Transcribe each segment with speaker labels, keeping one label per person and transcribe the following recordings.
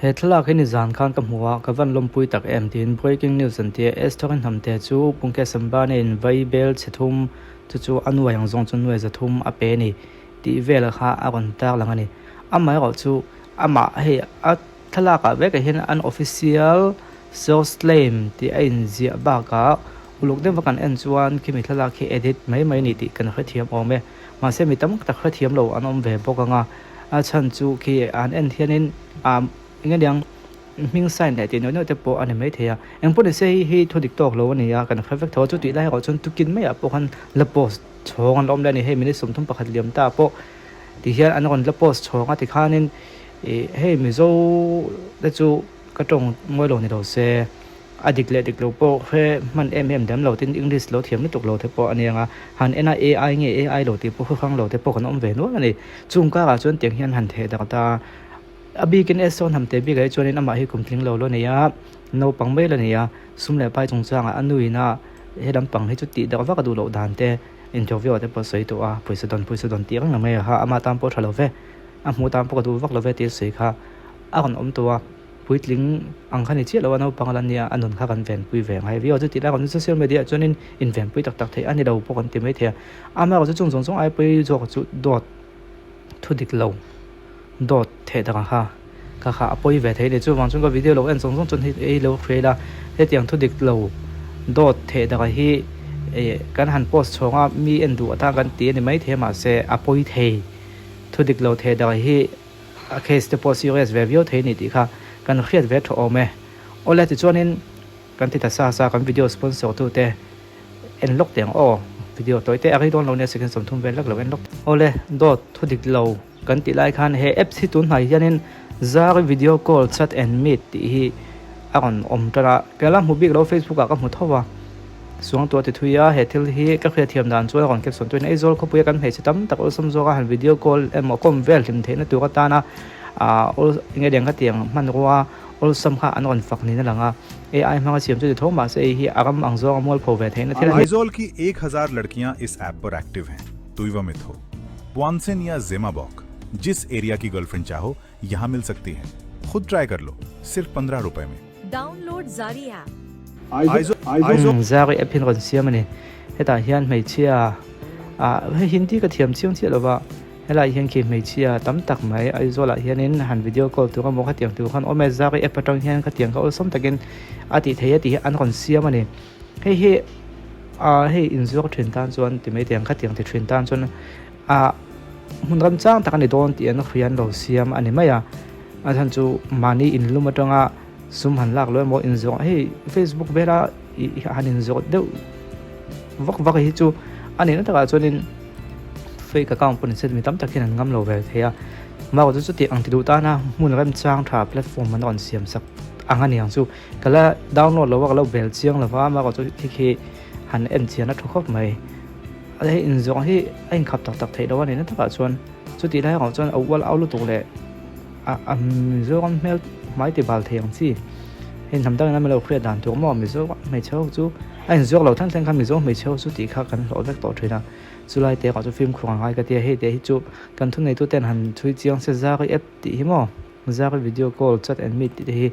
Speaker 1: Thehdarh ni zan khan kam huwa kavan lompui tak tin breaking news antia Esther Hnamte chu pungke sambane in vaibel chethum chu Nuai ang zong chu Nuai zathum ape ni ti vela kha aron tak langani amai ro chu ama he a Thehdarh ka ve ka hin an official source claim ti ain zia ba ka uluk de vakan en chuan kimi Thehdarh ki edit mai ni ti kan khathiam ome ma se mi tam tak khathiam lo anom ve bokanga a chan chu ki an en thianin nghe tiếng mình sai này thì nói tới bộ anh mấy thế à em có thể say hi thôi địch tộc lâu này à cần phải thấu chút tụi đây họ chọn tụi kinh mấy à bộ hắn lập post cho anh làm đây này hay mình sống thung bạc hạt liềm ta bộ thì hiện anh còn lập post cho anh thì khá nên hay mình dâu để chú cái trong mỗi lần này đầu xe địch lâu bộ hay mình em đếm lâu tin English lâu thiểm tục lâu thế bộ anh em à hắn AI nghe AI lâu thì bộ khang lâu thế bộ còn ông về nữa này chung cả chọn tiếng hiện hẳn thế đặc ta abi kin Esther Hnamte bi gai chuanin ama hi kumthling lo nia no pangmei la nia sumle pai chungchanga anuina hedam pang hi chuti da wa ka du lo dan te interview te posoi to a poisa don tiang na me ha ama tam po thalo ve amu tam po ka du wak lo ve te sei kha a kon om to a puitling ang khani chi lo no panglan nia anon kha kan ven pui ve ngai vi o chuti da kon social media chuanin in ven pui tak the ani do po kan ti mai the ama ko chu chung ai pui jo chu DAWT thu dik lo DAWT Thehdarh ha kha apoi ve thei le chu wang chung ka video lo en song chun hi lo khela he tiang thu dik lo DAWT Thehdarh hi kan han post chonga mi en du ata kan ti ni mai the ma se apoi thei thu dik lo Thehdarh hi a case te po serious ve view thei ni ti kha kan khiat ve tho ome ole ti chuanin kan ti ta sa kan video sponsor tu te en lok tiang o video toy te ari don lo ne second som thum ve lak lo en lok ole DAWT thu dik lo kan ti lai khan he app si tun hai hianin zar video call chat and meet ti hi aron om tara kalam hu big lo Facebook ka mu thowa suang to ti thuya he thil hi ka khria thiam dan chu aron caption tu nei zol khopuya kan he chitam tak ol samzo ka han video call em kom vel thim the na tu ka ta na ol nge deng ka tiang man ruwa ol sam kha anon fak ni na langa AI ma chiam chu thoma se hi agam angzo amol pho ve the na thil
Speaker 2: Aizawl की 1000 लड़कियां इस ऐप पर एक्टिव हैं तुइवा में हो पॉन्सन या ज़ेमाबॉक जिस एरिया की गर्लफ्रेंड चाहो यहाँ मिल सकती है खुद ट्राई कर लो सिर्फ 15 रुपए में
Speaker 3: डाउनलोड जारी ऐप
Speaker 2: आइजोल
Speaker 1: जारी app hin ron siam ani heta hian mei chia hindi ka thiam chiang chi lova hela hian ki mei chia tam tak mai aizola hianin han video call tu ka mo kha tiang tu khan ome zaри app atang hian ka tiang ka olsom takin ati thei ati an ron siam ani hei hei inzor thrin tan chuan ti mei tiang ka tiang ti thrin tan chuan hun ram chang takani don ti an khrian lo siam ani maya athan chu mani in lumatanga sum han lak lo mo in zo hey Facebook bera han in zo de vak hi chu ani na taka chuanin fake account pun set mi tam takin an ngam lo ve thea ma ko chu ti ang ti du ta na mun ram chang tha platform man on siam sak angani ang chu kala download lo wak lo bel chiang lo wa ma ko chu thi han en chian na thokop mai ai in zo hi anh khap tak thei do ani na taka chuan chu ti lai ko chuan awal aulu tu le zo on mel mai ti bal theng chi hin tham dang na melo khre dan tu mo mi zo mai chau chu anh zo lo than than kham mi zo mai chau chu ti kha kan lo vek to thina chu lai te ko chu film khuang ai ka ti he te hi chu kan thu nei tu ten han thui chiang se za ri app ti hi mo za ri video call chat and meet ti hi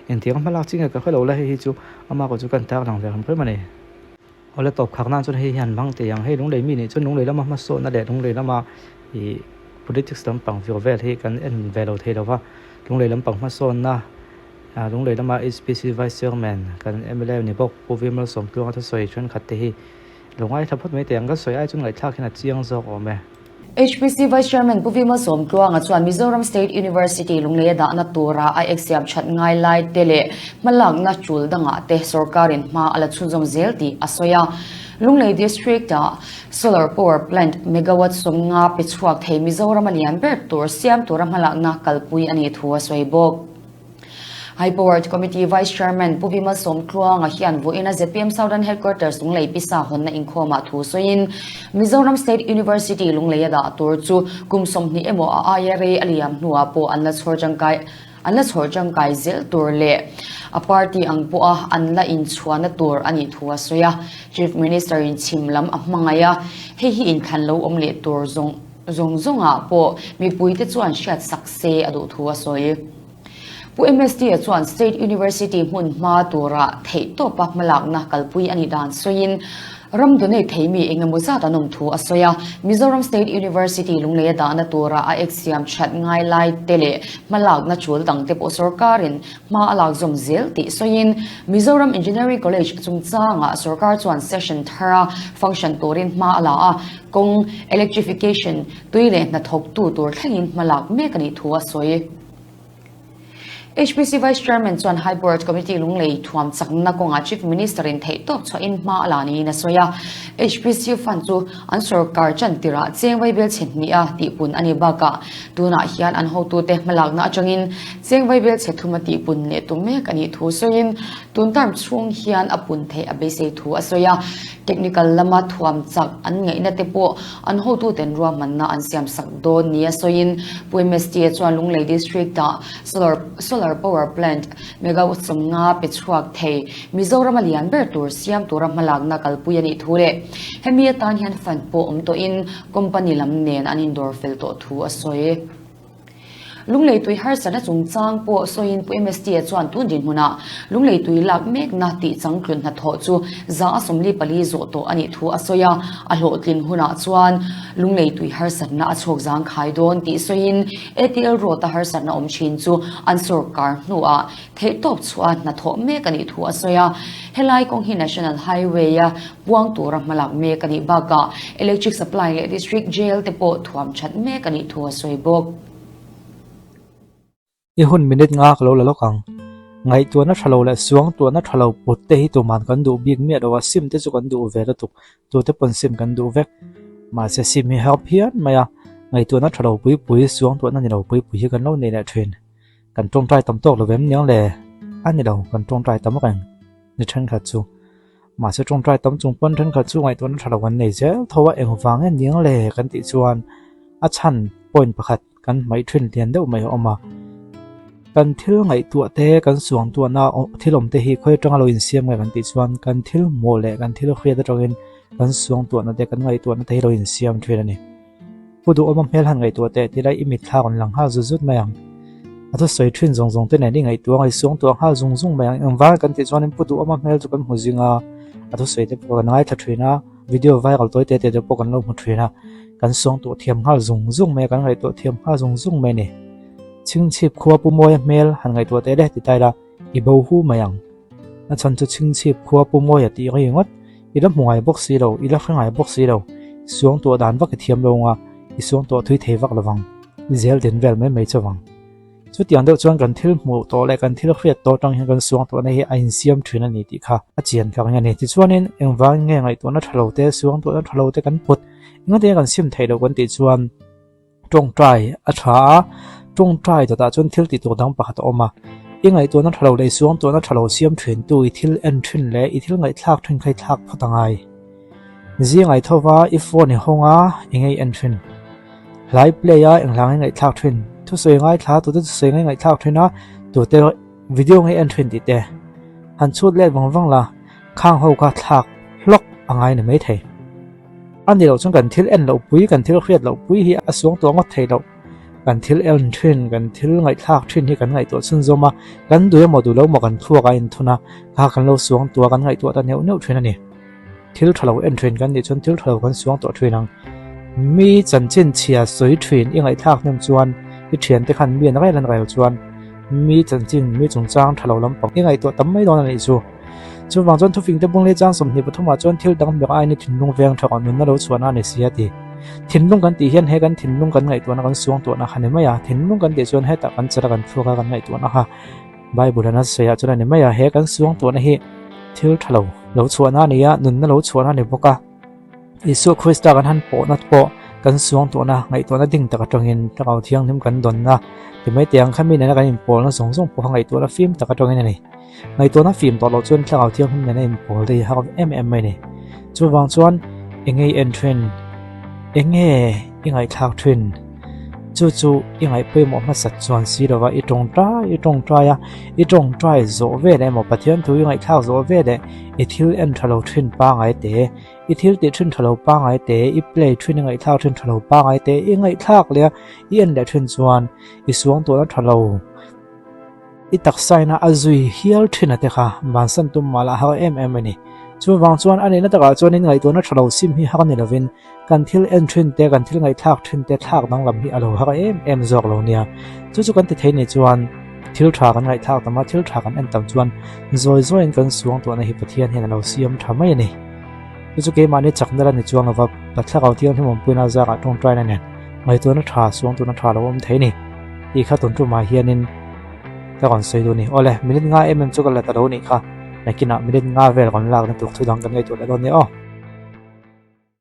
Speaker 1: en tiang malak chinga ka khalo la hi chu ama ko chu kan tak lang ve ham phai mane ole top khak nan chu hi han bang te yang he lung lei mi ni chu lung lei lama ma so na de lung lei lama i politics tam pang vio vel he kan en velo thei lo wa lung lei lam pang ma so na lung lei lama SPC vice chairman kan MLA ni bok povimal som tu ta soi chun khat te hi lungai thapot me te ang ka soi ai chung lai thak hina chiang zo ko me
Speaker 3: HPC Vice Chairman Puvima Somtluang at Chuan Mizoram State University lunglea da na tura ay exam chat ngai lai tele malang na chul da nga te sorkarin ma ala chunjom zelti asoya lunglei district da solar power plant megawatt som nga pichuak thei Mizoram alian ber tur siam tura malak na kalpui ani thuwa soibok High Powered Committee Vice Chairman Puvima Somtluang hian voina ZPM Southern Headquarters lunglei pisa hon na inkhoma thu soin Mizoram State University lunglei da tur chu kumsom ni emo ayare aliam nuwa po anla chhorjangkai zel tur le a party ang po anla in chhuana tur ani thuwa soya Chief Minister in chimlam amangaya he hi in khanlo omle tur zonga po mi puite chuan shat sakse adu thuwa soi pu MST chuan State University mun ma tura thei to pa malak na kalpui ani dan soin ram donate theimi engamuza tanom thu asoya Mizoram State University lungle da na tura a exam chat ngai lai tele malak na chul dang te po sarkarin ma alak zom zel ti soin Mizoram Engineering College chungchanga sarkar chuan session thara function torin ma ala a kong electrification tuile na thok tu tur thlengin malak mekani thu asoi HPC Vice Chairman Chuan High Board Committee lunglei thuam chakna konga Chief Minister in theito choin ma alani na soya HPC fan chu an sarkar chan tira chengwai bel chenni a ti pun ani baka tuna hian an ho tu te malak na changin chengwai bel chethuma ti pun ne tumme kani thu soin tuntam chung hian apun the abese thu asoya technical lama thuam chak an ngei na te po an ho tu ten ruam manna an siam sak do ni asoin PMST chuan lunglei district da solar power plant megawatt somnga pechuak thei Mizoram alian ber tur siam tura malak na kalpuyani thule hemia tan hian fan po to in company lam nen an indoor fel to thu asoe lunglei tui har sana chungchang po soin pu MST chuan tun din huna lunglei tui lak mek na ti changklun na tho chu za asomli pali zo to ani thu asoya a hlo tlin huna chuan lunglei tui har sana a chhok jang khai don ti soin ATL ro ta har sana om chin chu an sarkar nu a thei top chuan na tho mek ani thu asoya helai kong hi national highway ya buang tur malak mek ani baka electric supply district jail te po thuam chat mek ani thu asoi bok
Speaker 1: ihun minute nga kalo la lokang ngai tu na thalo la suang tu na thalo put te hi tu man kan du big me dawa sim te chu kan du ve da tu te pon sim kan du vek ma se sim hi help hian maya ngai tu na thalo pui suang tu na ni lo pui hi kan lo ne na thrin kan tong trai tam tok lo vem nyang le ani lo kan tong trai tam kan ni than kha chu ma se tong trai tam chung pon than kha chu ngai tu na thalo kan nei je thowa eng wang en nyang le kan ti chuan a chan point pakhat kan mai thrin lian deuh mai oma kan thil ngai tu te kan suang tu na thilom te hi khoi tanga lo in siam ngai kan ti chuan kan thil mo le kan thil khria da tongin kan suang tu na te kan ngai tu na te lo in siam thrin ani pudu omam hel han ngai tu te ti lai imi thla kon lang ha zu zut mayang ato soi thrin zong zong te nei ngai tu ngai suang tu ha zung zung mayang ang wa kan ti chuan pudu omam hel chu kan huzinga ato soi te po ngai tha thina video viral toi te te po kan lo mu thina kan suang tu thiam ha zung zung me kan ngai tu thiam ha zung zung me ni ching chip khuwa pu moy mel han ngai tu te le ti tai la I bo hu mayang na chan chu ching chip khuwa pu moy ti ri ngot I la mungai box si lo I la khangai box si lo suang tu dan wa ka thiam lo nga I suang tu thui thei wak lawang zel den vel me mai chawang chu tiang deuh chuan kan thil mu to le kan thil khriat to tang hian kan suang to na hi a in siam thina ni ti kha a chian kha nga ni ti chuanin engwang nge ngai to na thalo te suang to na thalo te kan put nga te kan sim thei lo kan ti chuan tong trai a tha tong trai to ta chuan thil ti to dang pakhat oma ingai to na thalo le suang to na thalo siam thrin tu I thil en thrin le I thil ngai thlak thrin khai thlak phatangai zi ngai thowa I phone ni honga ingai en thrin live player englang ngai thlak thrin thu soi ngai thla tu tu soi ngai thlak thina tu te video ngai en thrin ti te han chut le wang la khang ho ka thlak hlok angai na mai thei ani lo chung kan thil en lo pui kan thil khriat lo pui hi a suang to ngot thei lo kan thil en thrin kan thil ngai thlak thrin hi kan ngai to chun zoma kan du mo du lo mo kan thua ka in thuna ka kan lo suang to kan ngai to ta neu neu thrin ani thil thalo en thrin kan ni chun thil thalo kan suang to thrinang mi chan chin chia soi thrin ingai thlak nem chuan I thian te khan mi an rai lan rai chuan mi chan chin mi chung chang thalo lampang ingai to tam mai don ani chu wang chuan thufing te bung le chang som ni pathuma chuan thil dang mek ai ni thinlung veng thak an na lo chuan ani sia ti thinlung kan ti hian he kan thinlung kan ngai to na kan suang to na khane maya thinlung kan ti chuan he ta kan chara kan thuka kan ngai to na ha bible na se ya chuan ani maya he kan suang to na hi thil thalo lo chuan ani ya nun na lo chuan ani boka Isu Krista kan han po na po kan suang to na ngai to na ding taka tongin takau thiang nim kan don na ti mai tiang khami na kan impol na song song po ngai to na film taka tongin ani ngai to na film to lo chuan takau thiang him na impol dei ha mai ni chu wang chuan engei entren enge ingai thak thrin chu ingai pe mo ma sat chuan si lo wa I tong trai zo ve le mo pathian thu ingai thak zo ve le I thil en thalo thrin pa ngai te I thil ti thrin thalo pa ngai te I play thrin ngai thak thrin thalo pa ngai te ingai thak le I en le thrin chuan I suang to na thalo itak saina azui hial thina te kha ban san tum mala ha ani chu wang chuan ani na taka chuan in ngai to na thalo sim hi ha ni lovin kan thil en thin te kan thil ngai thak thin te thak dang lam hi alo ha zok lo nia chu kan ti thei ni chuan thil tha kan ngai thak tama thil tha kan en tam chuan zoi in kan suang to na hi pathian hen alo siam thamai ni chu ke mani chaknara ni chuang awa patla kau tiang himom puina za ka tong trai na nen ngai to na tha suang to na tha lo om thei ni i kha ton tu ma hianin ta kon sei do ni ole minute nga chu kala ta lo ni kha nakina minute nga vel kon lak na tu thu dang kan ngai to la do ni